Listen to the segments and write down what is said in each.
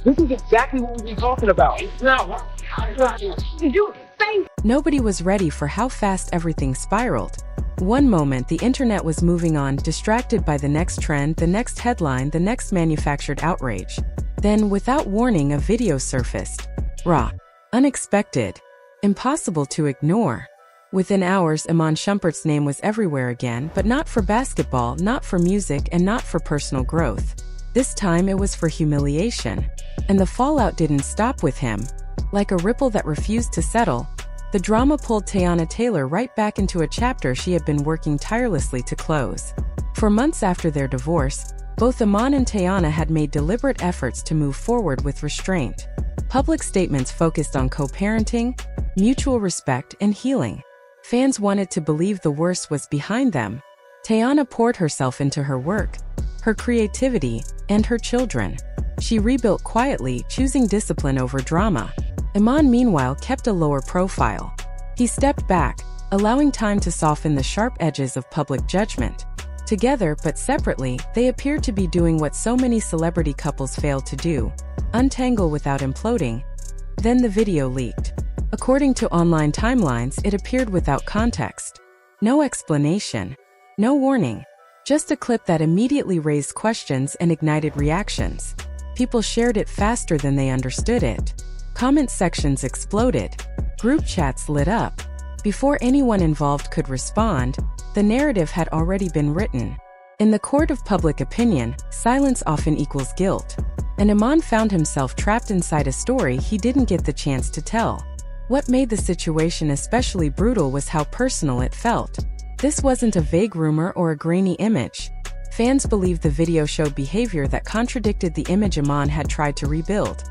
This is exactly what we've been talking about. Now, Nobody was ready for how fast everything spiraled. One moment the internet was moving on, distracted by the next trend, the next headline, the next manufactured outrage. Then, without warning, a video surfaced. Raw. Unexpected. Impossible to ignore. Within hours, Iman Shumpert's name was everywhere again, but not for basketball, not for music, and not for personal growth. This time it was for humiliation. And the fallout didn't stop with him. Like a ripple that refused to settle, the drama pulled Teyana Taylor right back into a chapter she had been working tirelessly to close. For months after their divorce, both Iman and Teyana had made deliberate efforts to move forward with restraint. Public statements focused on co-parenting, mutual respect, and healing. Fans wanted to believe the worst was behind them. Teyana poured herself into her work, her creativity, and her children. She rebuilt quietly, choosing discipline over drama. Iman, meanwhile, kept a lower profile. He stepped back, allowing time to soften the sharp edges of public judgment. Together, but separately, they appeared to be doing what so many celebrity couples fail to do: untangle without imploding. Then the video leaked. According to online timelines, it appeared without context. No explanation. No warning. Just a clip that immediately raised questions and ignited reactions. People shared it faster than they understood it. Comment sections exploded. Group chats lit up. Before anyone involved could respond, the narrative had already been written. In the court of public opinion, silence often equals guilt. And Iman found himself trapped inside a story he didn't get the chance to tell. What made the situation especially brutal was how personal it felt. This wasn't a vague rumor or a grainy image. Fans believed the video showed behavior that contradicted the image Iman had tried to rebuild.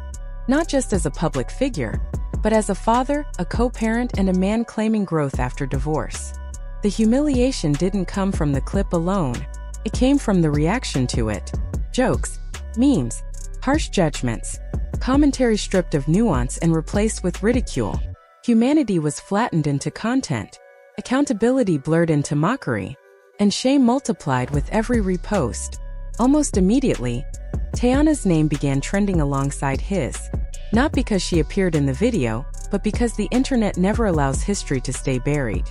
Not just as a public figure, but as a father, a co-parent, and a man claiming growth after divorce. The humiliation didn't come from the clip alone. It came from the reaction to it. Jokes, memes, harsh judgments, commentary stripped of nuance and replaced with ridicule. Humanity was flattened into content. Accountability blurred into mockery. And shame multiplied with every repost. Almost immediately, Teyana's name began trending alongside his. Not because she appeared in the video, but because the internet never allows history to stay buried.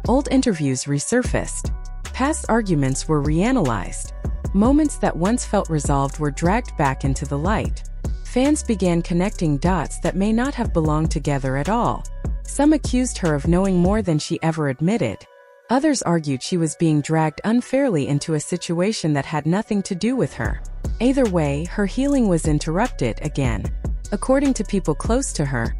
Old interviews resurfaced. Past arguments were reanalyzed. Moments that once felt resolved were dragged back into the light. Fans began connecting dots that may not have belonged together at all. Some accused her of knowing more than she ever admitted. Others argued she was being dragged unfairly into a situation that had nothing to do with her. Either way, her healing was interrupted again. According to people close to her,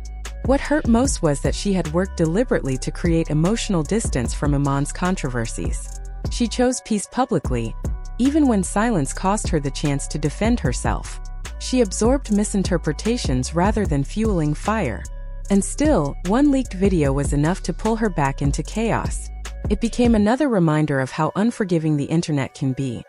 what hurt most was that she had worked deliberately to create emotional distance from Iman's controversies. She chose peace publicly, even when silence cost her the chance to defend herself. She absorbed misinterpretations rather than fueling fire. And still, one leaked video was enough to pull her back into chaos. It became another reminder of how unforgiving the internet can be.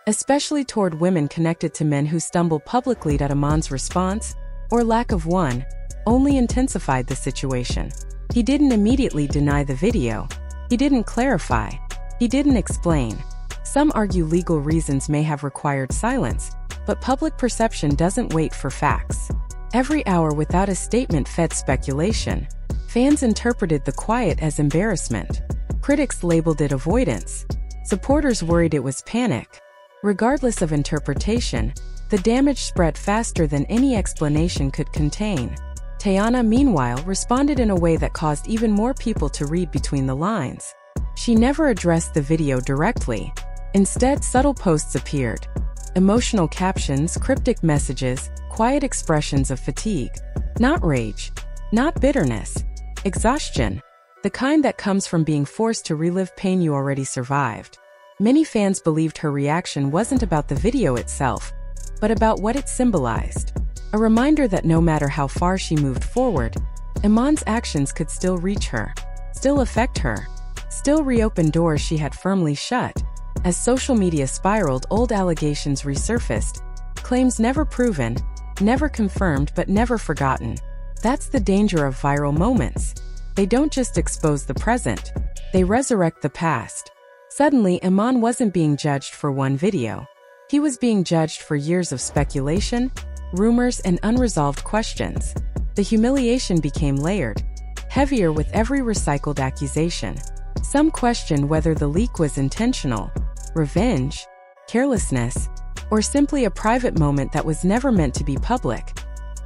Especially toward women connected to men who stumble publicly at Iman's response, or lack of one, only intensified the situation. He didn't immediately deny the video. He didn't clarify. He didn't explain. Some argue legal reasons may have required silence, but public perception doesn't wait for facts. Every hour without a statement fed speculation. Fans interpreted the quiet as embarrassment. Critics labeled it avoidance. Supporters worried it was panic. Regardless of interpretation, the damage spread faster than any explanation could contain. Teyana, meanwhile, responded in a way that caused even more people to read between the lines. She never addressed the video directly. Instead, subtle posts appeared. Emotional captions, cryptic messages, quiet expressions of fatigue. Not rage. Not bitterness. Exhaustion. The kind that comes from being forced to relive pain you already survived. Many fans believed her reaction wasn't about the video itself, but about what it symbolized. A reminder that no matter how far she moved forward, Iman's actions could still reach her, still affect her, still reopen doors she had firmly shut. As social media spiraled, old allegations resurfaced, claims never proven, never confirmed but never forgotten. That's the danger of viral moments. They don't just expose the present, they resurrect the past. Suddenly, Iman wasn't being judged for one video. He was being judged for years of speculation, rumors, and unresolved questions. The humiliation became layered, heavier with every recycled accusation. Some questioned whether the leak was intentional, revenge, carelessness, or simply a private moment that was never meant to be public.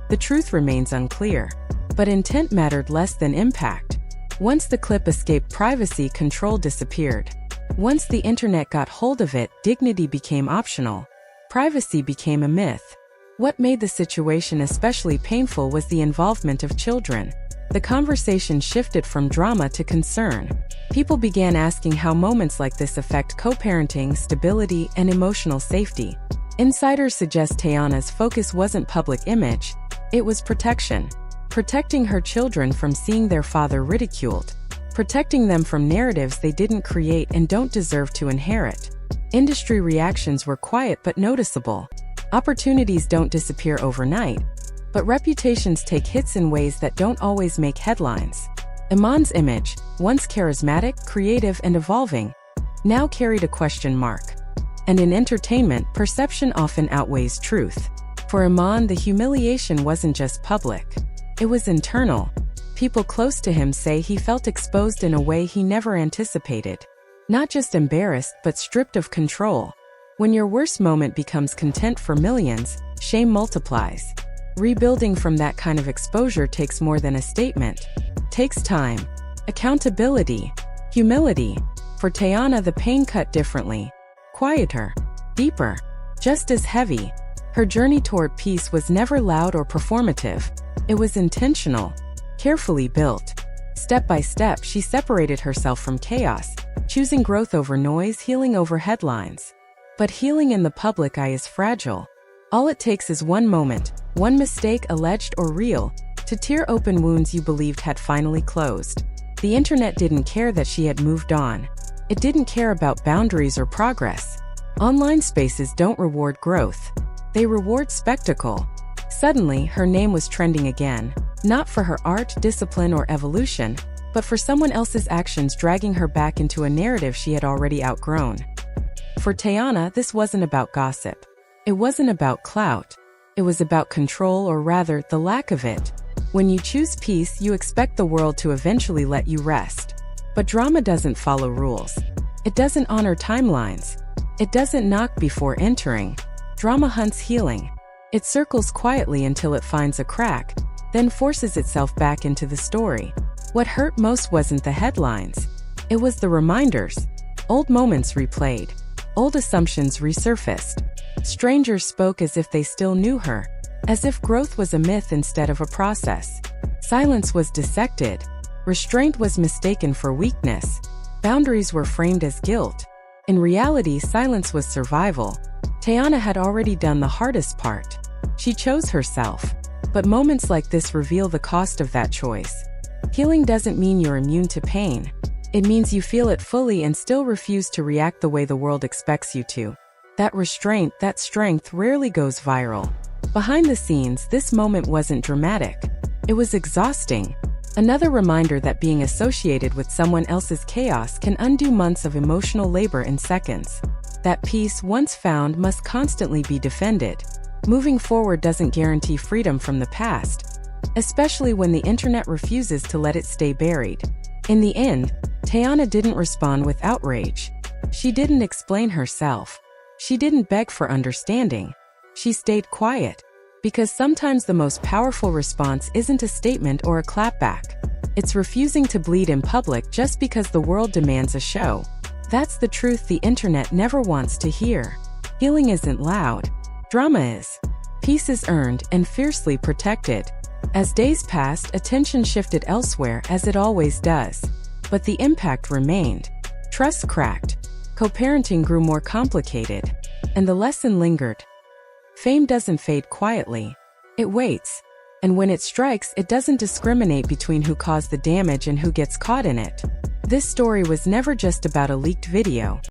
The truth remains unclear, but intent mattered less than impact. Once the clip escaped privacy, control disappeared. Once the internet got hold of it, dignity became optional. Privacy became a myth. What made the situation especially painful was the involvement of children. The conversation shifted from drama to concern. People began asking how moments like this affect co-parenting, stability, and emotional safety. Insiders suggest Teyana's focus wasn't public image, it was protection. Protecting her children from seeing their father ridiculed. Protecting them from narratives they didn't create and don't deserve to inherit. Industry reactions were quiet but noticeable. Opportunities don't disappear overnight, but reputations take hits in ways that don't always make headlines. Iman's image, once charismatic, creative, and evolving, now carried a question mark. And in entertainment, perception often outweighs truth. For Iman, the humiliation wasn't just public. It was internal. People close to him say he felt exposed in a way he never anticipated. Not just embarrassed, but stripped of control. When your worst moment becomes content for millions, shame multiplies. Rebuilding from that kind of exposure takes more than a statement. Takes time, accountability, humility. For Teyana, the pain cut differently. Quieter, deeper, just as heavy. Her journey toward peace was never loud or performative. It was intentional, carefully built. Step by step, she separated herself from chaos, choosing growth over noise, healing over headlines. But healing in the public eye is fragile. All it takes is one moment, one mistake, alleged or real, to tear open wounds you believed had finally closed. The internet didn't care that she had moved on. It didn't care about boundaries or progress. Online spaces don't reward growth. They reward spectacle. Suddenly, her name was trending again, not for her art, discipline, or evolution, but for someone else's actions dragging her back into a narrative she had already outgrown. For Teyana, this wasn't about gossip. It wasn't about clout. It was about control, or rather, the lack of it. When you choose peace, you expect the world to eventually let you rest. But drama doesn't follow rules. It doesn't honor timelines. It doesn't knock before entering. Drama hunts healing. It circles quietly until it finds a crack, then forces itself back into the story. What hurt most wasn't the headlines. It was the reminders. Old moments replayed. Old assumptions resurfaced. Strangers spoke as if they still knew her, as if growth was a myth instead of a process. Silence was dissected. Restraint was mistaken for weakness. Boundaries were framed as guilt. In reality, silence was survival. Teyana had already done the hardest part. She chose herself. But moments like this reveal the cost of that choice. Healing doesn't mean you're immune to pain. It means you feel it fully and still refuse to react the way the world expects you to. That restraint, that strength, rarely goes viral. Behind the scenes, this moment wasn't dramatic. It was exhausting. Another reminder that being associated with someone else's chaos can undo months of emotional labor in seconds. That peace, once found, must constantly be defended. Moving forward doesn't guarantee freedom from the past, especially when the internet refuses to let it stay buried. In the end, Teyana didn't respond with outrage. She didn't explain herself. She didn't beg for understanding. She stayed quiet. Because sometimes the most powerful response isn't a statement or a clapback. It's refusing to bleed in public just because the world demands a show. That's the truth the internet never wants to hear. Healing isn't loud. Drama is. Peace is earned and fiercely protected. As days passed, attention shifted elsewhere, as it always does. But the impact remained. Trust cracked. Co-parenting grew more complicated. And the lesson lingered. Fame doesn't fade quietly. It waits. And when it strikes, it doesn't discriminate between who caused the damage and who gets caught in it. This story was never just about a leaked video.